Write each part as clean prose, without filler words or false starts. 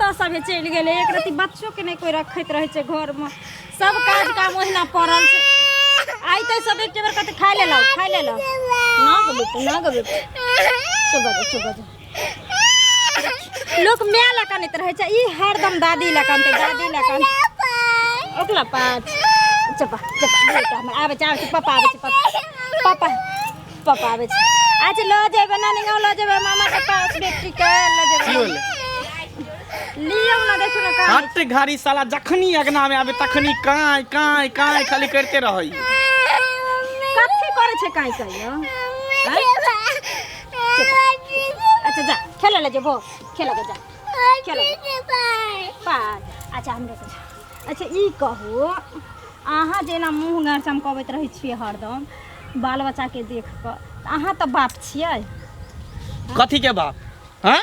तो सब चल गए एक रति बच्चों के नहीं कोई रखत रहे छे घर में सब काज काम ओहिना पड़ल छे आई तो सब एक बार कहते खा ले लो ना गो बेटा चुप लोग मैं लका नहीं रहे छे ई हरदम दादी लका ओकला पाँच चपा बेटा हम आवे छे पापा आवे छे पापा आवे छे आज लो जेबे ना निगाव लो जेबे मामा के पास बेटी के लो जेबे लियो ना देखो ना का हट घारी साला जखनी अगना में आवे तखनी काई खाली करते रहई कथि करे छे काई यो अच्छा जा खेले ले जेबो खेले जा पाँच अच्छा हम देखो अच्छा ई कहू आहा जेना मुंह गार चमकबैत रहै छियै हरदम बाल बच्चा के देख क आहा त बाप छियै कथी के बाप हैं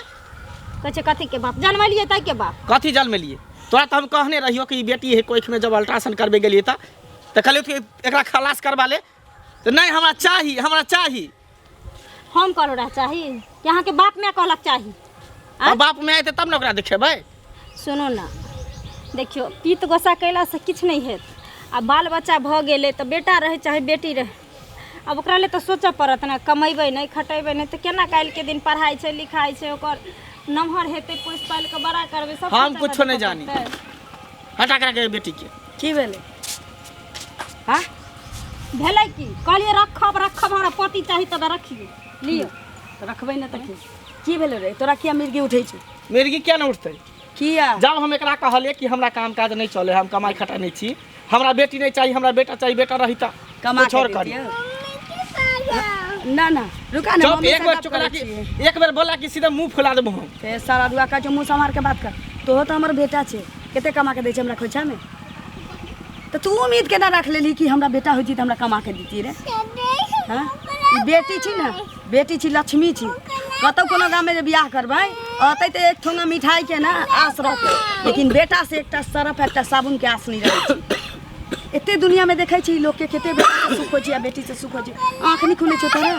कहे कथी के बाप जन्मलिए तै के बाप कथी जन्मलिए तोरा त हम कहने रहियो कि बेटी है कोख में जब अल्ट्रासाउंड करबे गेलिए त कहलियो कि एकरा खलास करवा ले तो नहीं हमरा चाही हम कहलो रह चाही कि अहाँ के बाप में कहलक चाही अब बाप में आते तब न ओकरा देखेबै सुनो ना देखियो पीत गोसा कैला से किछ नहीं हेत आ बाल बच्चा भ गेले तो बेटा रहे चाहे बेटी रहे अब ओकरा ले तो सोच पड़त ना कमेबै नहीं खटेबै नहीं तो केना काल के दिन पढ़ाई छे लिखाई छे ओकर नमहर हेते पोस पाल के बड़ा करबे सब हम कुछ नहीं जानी हटा करा के बेटी के की भेले हां भेले की कहलिए रखब हमरा पति चाही तब रखियो लियो तो रखबै ना त की भेले रे तोरा किया मिर्गी उठै छ मिर्गी क्या न उठतै किया जब हम एकरा कहलिए कि हमरा काम काज नहीं चले हम कमाई खटा नहीं छी हमरा बेटी नहीं चाहिए हमरा बेटा चाहिए बेटा रही त कमा छोड़ कर ना रुका ना एक बार चुकला कि एक बार बोला कि सीधा मुंह फुला देबो हम ते सारा दुआ का जो मुंह संभार के बात कर तो हमर बेटा छे केते कमा के दै छ हमरा खोइछा में तो तू उम्मीद केना रख लेली कि हमरा बेटा होई छी त हमरा कमा के दीती रे हां ई बेटी छी ना बेटी छी लक्ष्मी छी कतौ कोनो गाम में बियाह करबै अतै त एक ठोंगा मिठाई के ना आस रहते लेकिन बेटा से एकटा सरफ एकटा साबुन के आस नहीं रहै छी एते दुनिया में देखै छी लोग के केते बेटा से सुख हो छी आ बेटी से सुख हो छी आंख नहीं खुले छ तोरा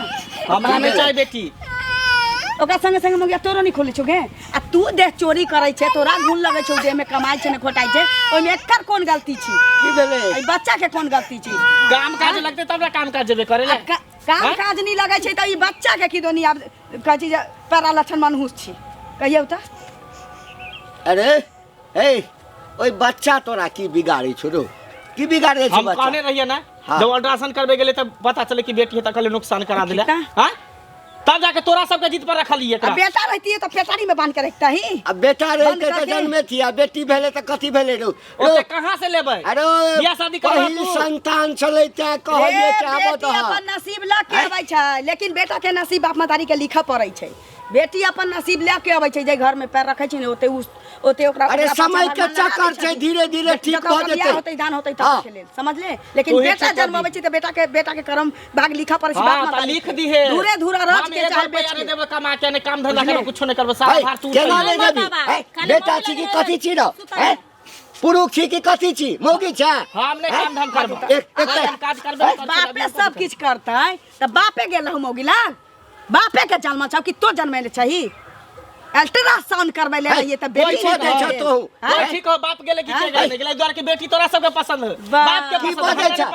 हमरा नहीं चाहिए बेटी ओकरा संगे मगिया तोरो नहीं खोले छगे आ तू देख चोरी करे छे तोरा घुन लगे छौ जे में कमाई छे ने खोटाई छे ओइ में एकर कोन गलती छी की भेले ए बच्चा के कोन गलती छी काम काज लगते तब ना काम काज जेबे करे ले काम काज नहीं लगे छे त ई बच्चा के की दोनी आब कहै जे पैरा लक्षण मनहुस छी कहियौ त अरे ए ओइ बच्चा तोरा की बिगाड़ी छोरो की बिगाड़े छ हम बच्चा कहने रहिए ना जब अल्ट्रासाउंड करबे गेले तब पता चले कि बेटी है त कल नुकसान करा दिले हां तब जाके तोरा सबके जीत पर रखलिए एकरा बेटा रहती है तो पेटारी में बांध के रखता ही अब बेटा रहते त जन्म में थी बेटी भेले त कथी भेले रो ओते कहां से लेबै अरे बियाह शादी करबा पहिल संतान छलै त कहलिए त आब त अपन नसीब ला के आबै छै लेकिन बेटा के नसीब बाप मतारी के लिखा पड़ै छै बेटी अपन नसीब ले के आबै छै जे घर में पैर रखै छै ने ओते ओकरा अरे समय के चक्कर छै धीरे धीरे ठीक हो जेतै होतै दान होतै तब के लेल समझ ले लेकिन बेटा जन्माबै छै त बेटा के कर्म भाग लिखा पड़ै छै बाप मतारी लिख दी है दूरे धूरा रच के चाहे बेच के देब कमा के ने काम धंधा करे कुछ नहीं करब सारा भार तू केना ले जेबी बेटा छी की कथी छी रो पुरुष छी की कथी छी मौगी छ हम ने काम धाम करब एक काज करबे बापे सब किछ करतै त बापे गेल हो मौगी लाग बापे के जन्म छौ कि तो जन्मे ले चाही अल्ट्रासाउंड करबै ले रहिए त बेटी छै तो ठीक हो बाप गेले कि के गेले गेले द्वार के बेटी तोरा सब के पसंद है बाप के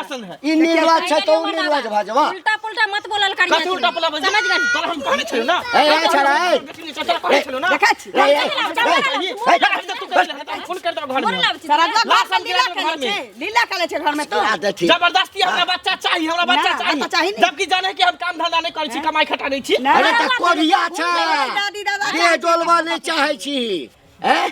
पसंद है ई निर्वाज छै तो निर्वाज भाजवा उल्टा पुल्टा मत बोलल करिए कथि उल्टा पुल्टा समझ गए तोरा हम कहने छौ ना ए छड़ा ए देखा छी फोन कर दो घर में सारा लीला काले छै घर में तो जबरदस्ती हमरा बच्चा चाहिए जबकि जाने कि हम काम धंधा नहीं करै छी कमाई खटा नहीं छी अरे त कोरिया छै दादी दादा दे डोलवा नहीं चाहे छी हैं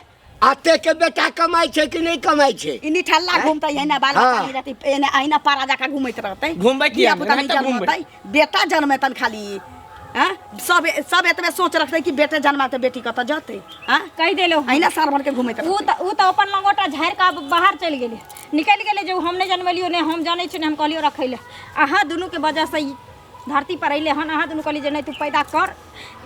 आते के बेटा कमाई छै कि नहीं कमाई छै इनी ठल्ला घूमतै है ना बाल बच्चा रहतै एने आइना पारा जाका घुमैत रहतै घुमबै किया घुमतै बेटा जन्मेतन खाली हां सब एतबे सोच रखतै कि बेटे जन्मा त बेटी कत जतै हां कहि देलो आइना सार भर के घुमैत रहतै उ त अपन लंगोटा झाड़ का बाहर चल गेले निकल गेले जो हम नहीं जन्मलियो ने हम जानै छी ने हम कहलियो रखैले आहा दुनु के वजह से धरती पर अइले हन आहा दुनु कहली जे नहीं तू पैदा कर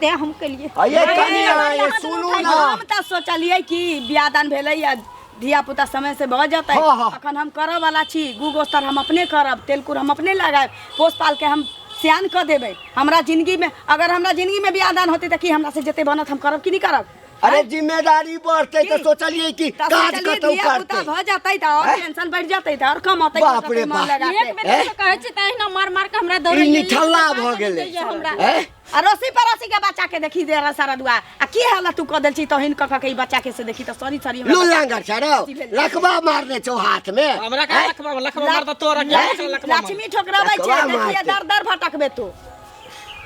ते हम के लिए ये सुनू ना हम त सोचलिए कि बियाह दान भेलै या धिया पुता समय से भ जातै अखन हम करब वाला छी गुगोस्तर हम अपने करब तेलकुर हम अपने लगाएब पोस पाल के हम सियान क देबै हमरा जिंदगी में अगर हमरा जिंदगी में बियाह दान होतै त की हमरा से जते बनत हम करब कि नहीं करब अरे जिम्मेदारी बढ़ते तो सोचलिए कि काज कतौ करते भ जातै त और टेंशन बढ़ जातै त और कम होतै बाप रे बाप। एक बेर तो कहै छी तहिना मार मार के हमरा दौड़ै ई निठल्ला भ गेलै हैं आ रोसी पड़ोसी के बच्चा के देखी दे सारा दुआ आ की हालत तू क देल छी तहिन क के ई बच्चा के से देखी त सॉरी सॉरी लूलांगर छरो लखबा मारने छौ हाथ में हमरा का लखबा मार त तोरा के लखबा लक्ष्मी ठोकराबै छै देखिए दर दर भटकबे तू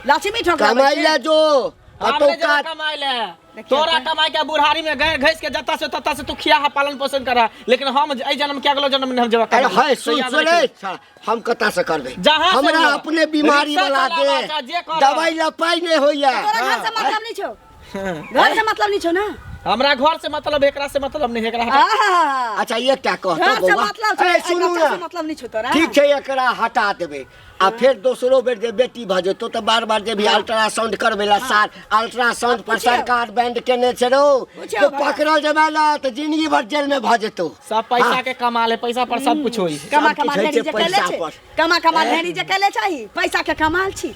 लक्ष्मी ठोकराबै कमाइले जो हमरे जगह कमाई ले तोरा कमाई के बुढ़ारी में घैस के जत्ता से तत्ता से तू खिया पालन पोषण कर लेकिन हम ए जन्म के अगला जन्म में हम जब अरे है सुन हम कता से करबे हमरा अपने बीमारी वाला दे दवाई ला पाई नहीं होया तोरा घर से मतलब नहीं छौ घर से मतलब नहीं छौ ना हमरा घर से मतलब एकरा से मतलब नहीं एकरा अच्छा ये क्या कहतो घर से बौआ मतलब अरे सुनू ना मतलब नहीं छौ तोरा ठीक है एकरा हटा देबे आ फिर दोसरो बेर जे बेटी भ जेतो त बार बार जे भी अल्ट्रासाउंड करबेला सार अल्ट्रासाउंड पर सरकार बैंड केने छरो तो पकड़ल जमाला त जिंदगी भर जेल में भ जेतो सब पैसा के कमा ले पैसा पर सब कुछ होई कमा ढेरी जे केले छै कमा ढेरी जे केले चाही पैसा के कमाल छी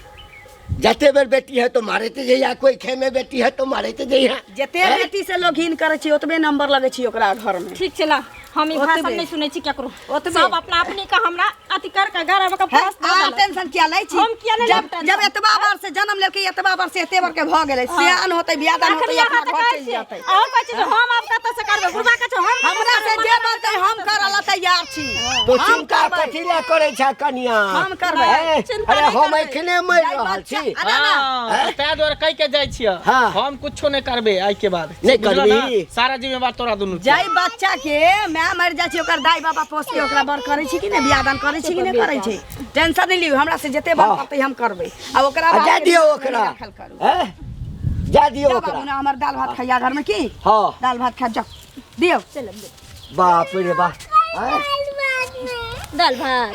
जते बेर बेटी है तो मारे ते जइया कोई खेमे बेटी है तो मारे ते जइया जते बेटी से लोग घिन करे छी ओतबे नंबर लगे छी ओकरा घर में ठीक छै ला हम ई भाषण नहीं सुनै छी केकरो सब अपना अपनी का हमरा अति कर के घर का पास आ टेंशन किया लै छी हम किया नहीं लेब जब एतबा बार से जन्म लेके एतबा बार से एते बार के भ गेलै सियान होतै बियादान होतै अपना घर चल जातै आ कहै छी हम आब कत से करबे बुढ़बा के छ हम हमरा से जे बनतै हम करला तैयार छी तो चिंता कथी ला करे छ कनिया हम करबै अरे हम एखने मर रहल छी तै दोर कह के जाय छियै हम कुछो नहीं करबे आई के बाद नहीं करबी सारा जिम्मेवार तोरा दुनु जाई बच्चा के मैं मर जा छी ओकर दाई बाबा पोस के ओकरा बर करे छी कि नहीं बियादान करे छी कि नहीं करे छी टेंशन नहीं लियो हमरा से जते बात करतै हम करबै आ ओकरा जा दियो ओकरा जा दियो ओकरा बाबू ना हमर दाल भात खाइया घर में की हां दाल भात खा जा दियो बाप रे बाप दाल भात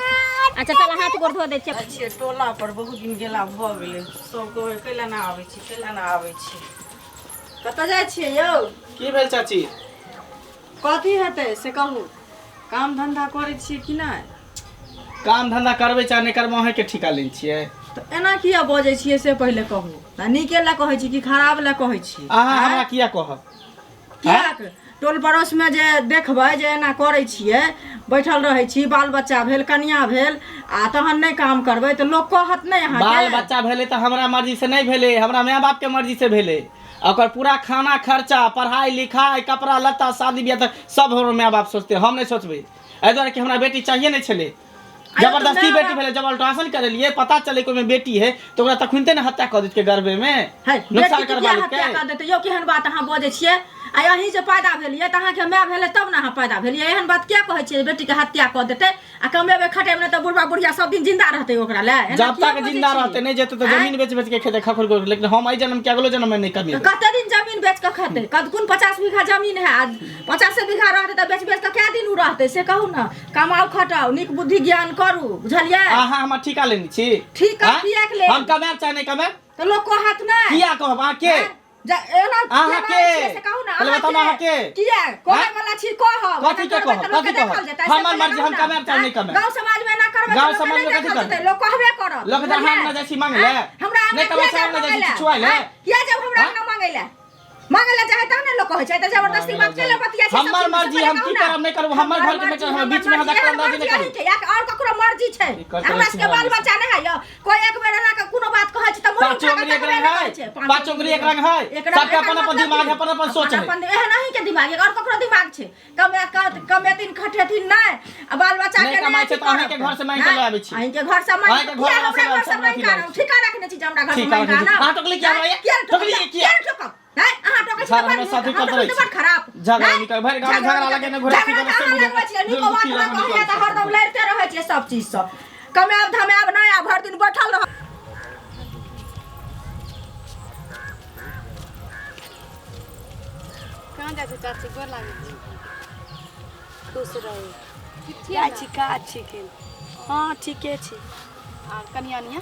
अच्छा चल हाथ गोड़ धो दे छै अच्छे टोला पर बहुत दिन गेला भ गेलै सब कहे कैला ना आबै छी कतऽ जाइ छियै यौ की भेल चाची कथी हेतै से कहू काम धंधा करै छियै कि नहि काम धंधा करबे चाहे नहीं करबे अहे के ठिका लेन छियै तऽ एना किया बजै छियै से पहिले कहू ना नीके ला कहै छी कि खराब ला कहै छी अहाँ हमरा किया कहब किया टोल पड़ोस में जे देखबै जे एना करै छियै बैठल रहै छी बाल बच्चा भेल कन्या भेल आ तहन नहीं काम करबै तऽ लोग कहत नहीं अहाँ बाल बच्चा भेले तो हमरा मर्जी से नहीं भेले हमरा माय बाप के मर्जी से भेले ओकर पूरा खाना खर्चा पढ़ाई लिखाई कपड़ा लत्ता शादी ब्याह तक सब हमर माय बाप सोचते हम नहीं सोचबे एहि दुआरे कि हमरा बेटी चाहिए नहीं छले जबरदस्ती बेटी भेले जब अल्ट्रासाउंड करेलिए पता चले कोई में बेटी है तो ओकरा तखुनते ने हत्या कर देत के गर्भे में नुकसान करवा हत्या कर देते यो केहन बात अहाँ बजै छियै आ यहीं से पैदा भेलिए त अहाँ के माय भेले तब ना अहाँ पैदा भेलिए एहन बात क्या कहै छियै बेटी के हत्या कर देते आ कमेबे खटेबे ने त बुढ़बा बुढ़िया सब दिन जिंदा रहते ओकरा ले जब तक जिंदा रहते नहीं जेते तो जमीन बेच बेच के खेते खखर को लेकिन हम आई जन्म के अगलो जन्म में नहीं कमी कते दिन जमीन बेच के खेते कौन 50 बीघा जमीन है आज 50 बीघा रहते त बेच बेच के क्या दिन उ रहते से कहू ना कमाओ खटाओ निक बुद्धि ज्ञान करू बुझलिए अहाँ हमर ठिका लेनी छी ठीक है किया के ले हम कमाब चाहे नहीं कमाब तो लोग को हाथ नहीं किया कहब अहाँ के एना अहाँ के से कहू ना पहले बताओ अहाँ के किया कोहे वाला छी कहब कथी के कहब कथी कहब हमर मर्जी हम कमाब चाहे नहीं कमाब गांव समाज में ना करबे गांव समाज में कथी करबै लोग कहबे करत लोग दहान न जाई छी मांगे ले हमरा नहीं कमाब चाहे न जाई छी छुआई ले किया जब हमरा ना मांगे ले चाहे त ना लोग कहै छै त जबरदस्ती बात केले बतिया छै हमर मर्जी हम की करब नहीं करब हमर घर के बेटा हम बीच में हदा अंदाज नहीं करू और ककरो मर्जी छै हमरा के बाल बच्चा नहीं है यो कोई एक बेर ना के कोनो बात कहै छै त मोन पांच उंगली एक रंग है पांच उंगली एक रंग है सबके अपन अपन दिमाग है अपन अपन सोच है अपन एहन नहीं के दिमाग और ककरो दिमाग छै कमेतिन खटेतिन नहीं आ बाल बच्चा के नहीं कमाई छै त अहाँ के घर से मांग के ले आबै छी अहीं के घर से मांग के घर से मांग के ठिका रखने छी हमरा घर में मांग के हां टोकली क्या है टोकली किया नहीं अहाँ टोकै छी हमरा साथी कर दे बड़ खराब झगड़ा निकल भर गांव में झगड़ा लगे ने घुरा के निको बात ना कहै त हरदम लड़ते रहै छै सब चीज से कमाब धमाब नहीं आ भर दिन बैठल रह कहां जाइ छै चाची गोर लागै खुश रहू जाइ छी काज छी के हां ठीके छी और कनिया निया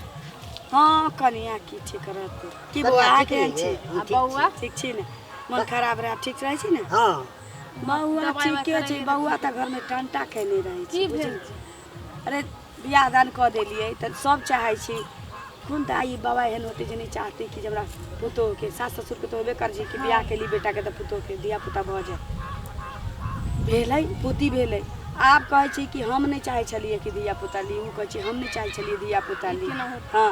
हाँ कनिया की ठीक रहते की बौआ के छी आ बौआ ठीक छी ने मन खराब रहे ठीक रहे छी ने हां बौआ ठीके छी बौआ त घर में टंटा केने रहे छी की भेल अरे बियाह दान क देलिए त सब चाहै छी कौन दाई बाबा एहन होते जे नहीं चाहते कि जब पुतो के सास ससुर के तो होबे कर जी कि बियाह के लिए बेटा के तो पुतो के दिया पुता भ जाए भेलै पोती भेलै आप कहै छी कि हम नहीं चाहे छलिए कि दिया पुता ली उ कहै छी हम नहीं चाहे छलिए दिया पुता ली हाँ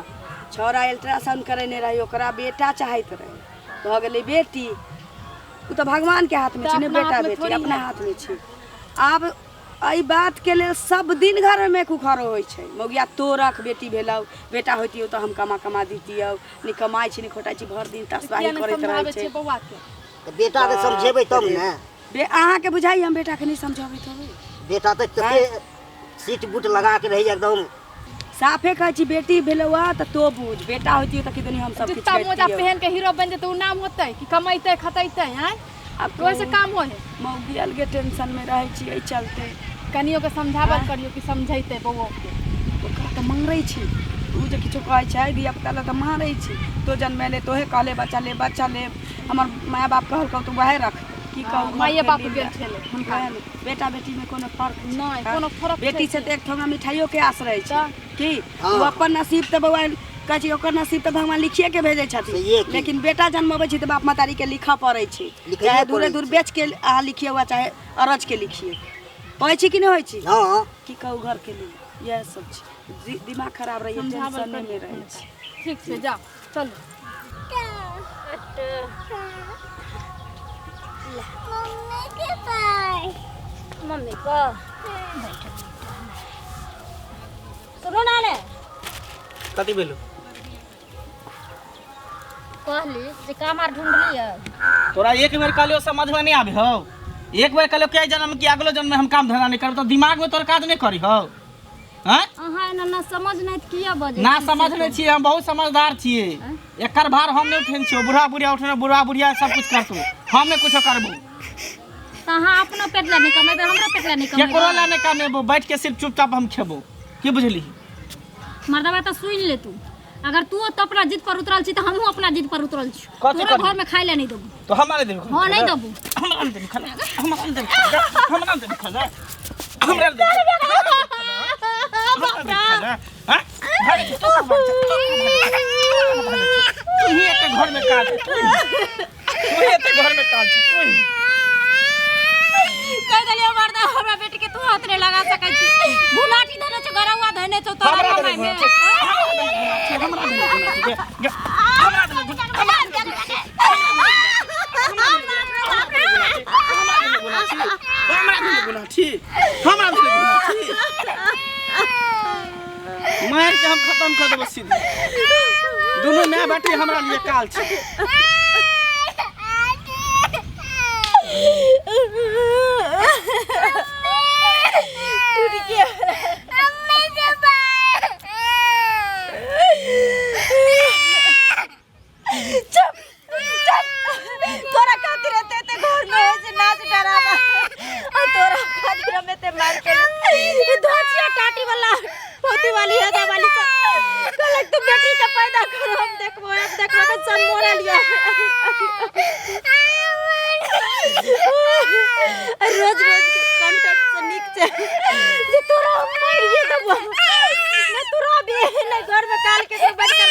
छौड़ा अल्ट्रासाउंड करेने रही ओकरा बेटा चाहत रहे भ गेलै बेटी उ तो भगवान के हाथ में छी ने बेटा बेटी अपना हाथ में छी आब एहि बात के लेल सब दिन घर में कुखरो होइ छै मौगिया तोरक बेटी भेलौ बेटा होतियौ तो हम कमा दितियौ नि कमाई छी नि खोटाई छी भर दिन तसबाही करैत रहै छै तो बेटा के समझेबै तब ने अहाँ के बुझाई हम बेटा के नहीं समझाबै तब बेटा तो कते सीट बूट लगा के रही एकदम साफे कहै छी बेटी भेलौआ त तो बुझ बेटा होतियौ त कितनी हम सब जूता मोजा पहन के हीरो बन जेतै उ नाम होतै कि कमैतै खतैतै हैं अब तो ऐसे काम होय मौगी अलगे टेंशन में रहै छी एहि चलते कनियो के समझावल करियो कि समझैतै बउओ के ओकरा त मारै छी उ जे किछो कहै छै दिया पुता ल त मारै छी तो जन्मे ले तोहे कहले बच्चा ले हमर माय बाप कहलकौ तो वहे रख की कहू माये बाप गेल छले हुनका बेटा बेटी में कोनो फर्क नहीं कोनो फर्क बेटी से तो एक ठोंगा मिठाइयो के आस रहे छै की वो अपन नसीब त बउआ कहै छी ओकर नसीब त भगवान लिखिए के भेजै छथिन लेकिन बेटा जन्मबै छै त बाप मातारी के लिखा पड़ै छै चाहे दूर बेच के अहाँ लिखिए हुआ चाहे अरज के लिखिए पढ़ै छी कि नहीं होय छी हां की कहू घर के लिए यह सब छै दिमाग खराब रही टेंशन में रहे छै ठीक छै जा चलो मम्मी को सुनो ना ने कथी भेलो कहली जे काम आर ढूंढ लिया तोरा एक बेर कहलियो समझ में नहीं आबे हो एक बेर कहलियो क्या जन्म की अगलो जन्म में हम काम धंधा नहीं करब तो दिमाग में तोर काज नहीं करी हो हैं अहाँ एना ना समझ नहीं किया बजे ना समझ नहीं छी हम बहुत समझदार छिए एकर भार हम नहीं उठेन छियो बुढ़ा बुढ़िया उठने बुढ़ा बुढ़िया सब कुछ करतू हम नहीं कुछ करबू अहाँ अपना पेट ला नहीं कमेबे हमरा पेट ला नहीं कमेबे केकरो ला नहीं कमेबो बैठ के सिर्फ चुपचाप हम खेबो की बुझली मर्दवा तो सुन ले तू अगर तू तो अपना जिद पर उतरल छी तो हमहू अपना जिद पर उतरल छी कथी तोरा करबी? घर में खाई ले नहीं देबू तो हमारे देबो हां नहीं देबू हमरा देबो खाना हमरा देबो हमरा देबो खाना हमरा देबो हां तू ही एक घर में काज तू ही एक घर में काज तू कह देलियो मर्दा हमरा बेटी के तू हाथ रे लगा सकै छी भुलाटी धने छ गरवा धने छ तोरा कमाई में हमरा मार के हम खत्म कर देबो सीधे दोनों माय बेटी हमरा लिए काल छै तोरा खातिर रहते ते घर में ऐसे नाच डरावा और तोरा खातिर में ते मार के धोचिया टाटी वाला पोती वाली हदा वाली कल तुम बेटी का पैदा करो हम देखबो अब देखबो तो सब मोरा लिया रोज रोज के कांटेक्ट से निक छे जे तोरा मारिए देबो मैं तोरा भी ले घर में काल के तो बच कर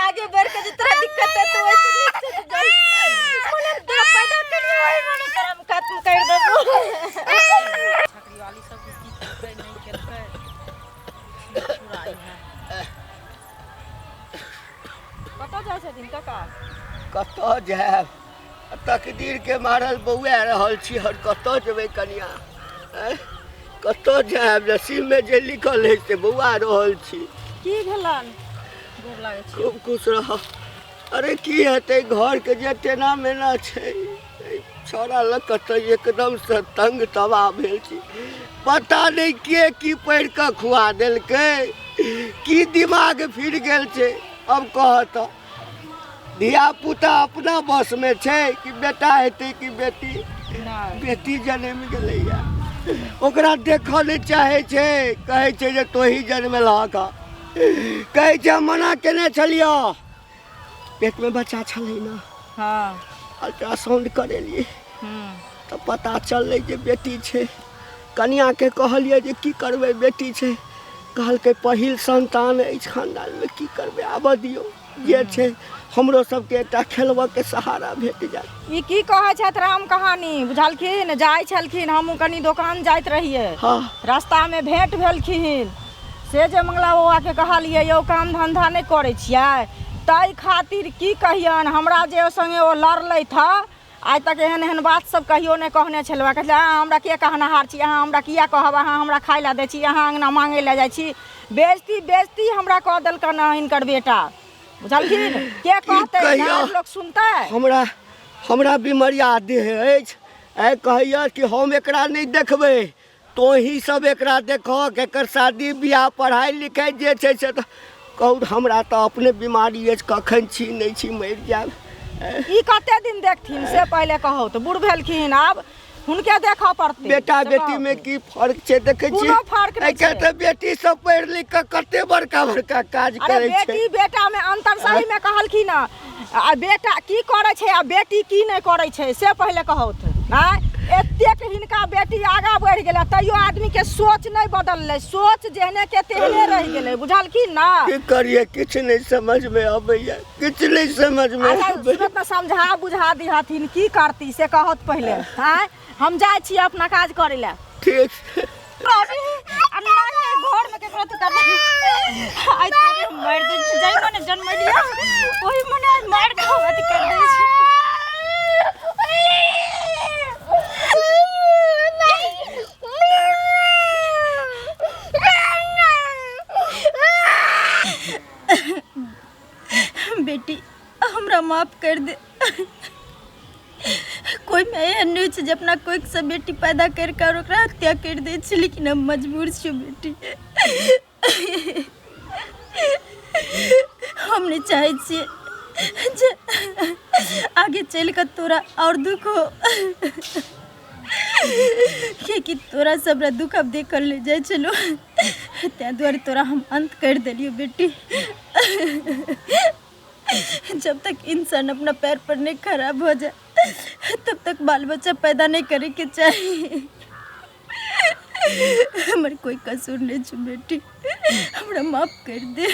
आगे बढ़ के जितना दिक्कत है तो वैसे निक से मोने तोरा पैदा कर लियो है मोने करम खत्म कर देबो छकरी वाली सब की नहीं खेलते कतौ जाय छथिन काका कतऽ जायब तकदीर के मारल बौआ रहल छी हर कतऽ जेबै कनिया कतऽ जायब नसीब में जे लिखल है से बौआ रहल छी की भेलन गोर लागे छी खूब खुश रह अरे की हेतै घर के जे टेना मेना छै छोरा लग कतऽ एकदम से तंग तबाह भेल छी पता नहीं के की पढ़ि कऽ खुआ देलकै की दिमाग फिर गेल छै अब कहत धिया पुता अपना बस में छै कि बेटा हेतै कि बेटी बेटी जन्म गेलैया ओकरा देखऽ नहि चाहै छै कहै छै जे तोही जन्मेलहक कहै छै हम मना केने छलियो पेट में बच्चा छलै ने हां अल्ट्रासाउंड करेलिए तो पता चललै जे बेटी छै कनिया के कहलिए जे की करबै बेटी छै कहलकै पहिल संतान अछि खानदान में की करबै आबऽ दियौ जे छै हमरो सबके एकटा खेलबऽ के सहारा भेट जाय। ई की कहै छथि राम कहानी बुझलखिन जाइ छलखिन हमहूँ कनी दोकान जाइत रहियै हाँ रास्तामे भेंट भेलखिन से जे मंगला बाबाके कहलियै यौ काम धंधा नहि करै छियै ताहि खातिर की कहियन हमरा जे संगे ओ लड़लथि हँ आइ तक एहन एहन बात सब कहियो नहि कहने छलहुँ कहले अहाँ हमरा किया कहनहार छी अहाँ हमरा किया कहब अहाँ हमरा खाय लए दै छी अहाँ अंगना मांगे लए जाइ छी बेइज्जती हमरा कह देलकन हिनकर बेटा बुझलखिन के कहतै लोक सुनतै। हमरा बीमारिया देह अछि आइ कहैया कि हम एकरा नहि देखबै तोही सब एकरा देखक एकर शादी बियाह पढ़ाई लिखाई जे छै से कहू हमरा तऽ अपने बीमारी अछि कखन छी नहीं छी मरि जायब। ई कते दिन देखथिन से पहले कहू तो बूढ़ भेलखिन आब हुनके देखऽ पड़तै। बेटा बेटी में की फर्क छै देखे छी कोनो फर्क नहीं छै। कहते बेटी सब पढ़ लिख के कते बड़का बड़का काज करे छै। बेटी बेटा में अंतर सही में कहलखिन आ बेटा की करे छै आ बेटी की नहीं करे छै से पहले कहू ना एतेक हिनका बेटी आगा बढ़ गेलै तैयो आदमी के सोच नहीं बदललै सोच जेहने के तेहने रह गेलै बुझलखिन ना की करिए किछ नहीं समझ में आबैया किछ नहीं समझ में आबैया समझा बुझा दिहथिन की करती से कहत पहले हैं हम जाय छी अपना काज करे ला ठीक घर में केकरो तो कर आई तेरे मार दे जाई मने जन्म लिया ओही मने मार के बात कर दे बेटी हमरा माफ कर दे कोई मैं एहन नहीं छै जे अपना कोई से बेटी पैदा कर ओकरा हत्या कर दे छै लेकिन हम मजबूर छी बेटी हम नहीं चाहे छियै जे आगे चल कर तोरा और दुख हो कि तोरा सबरा दुख अब देख कर ले जाए चलो त्या द्वारे तोरा हम अंत कर दिलियो बेटी। जब तक इंसान अपना पैर पर नहीं खराब हो जाए तब तक बाल बच्चा पैदा नहीं करे के चाहिए। हमारे कोई कसूर नहीं छो बेटी हमरा माफ कर दे।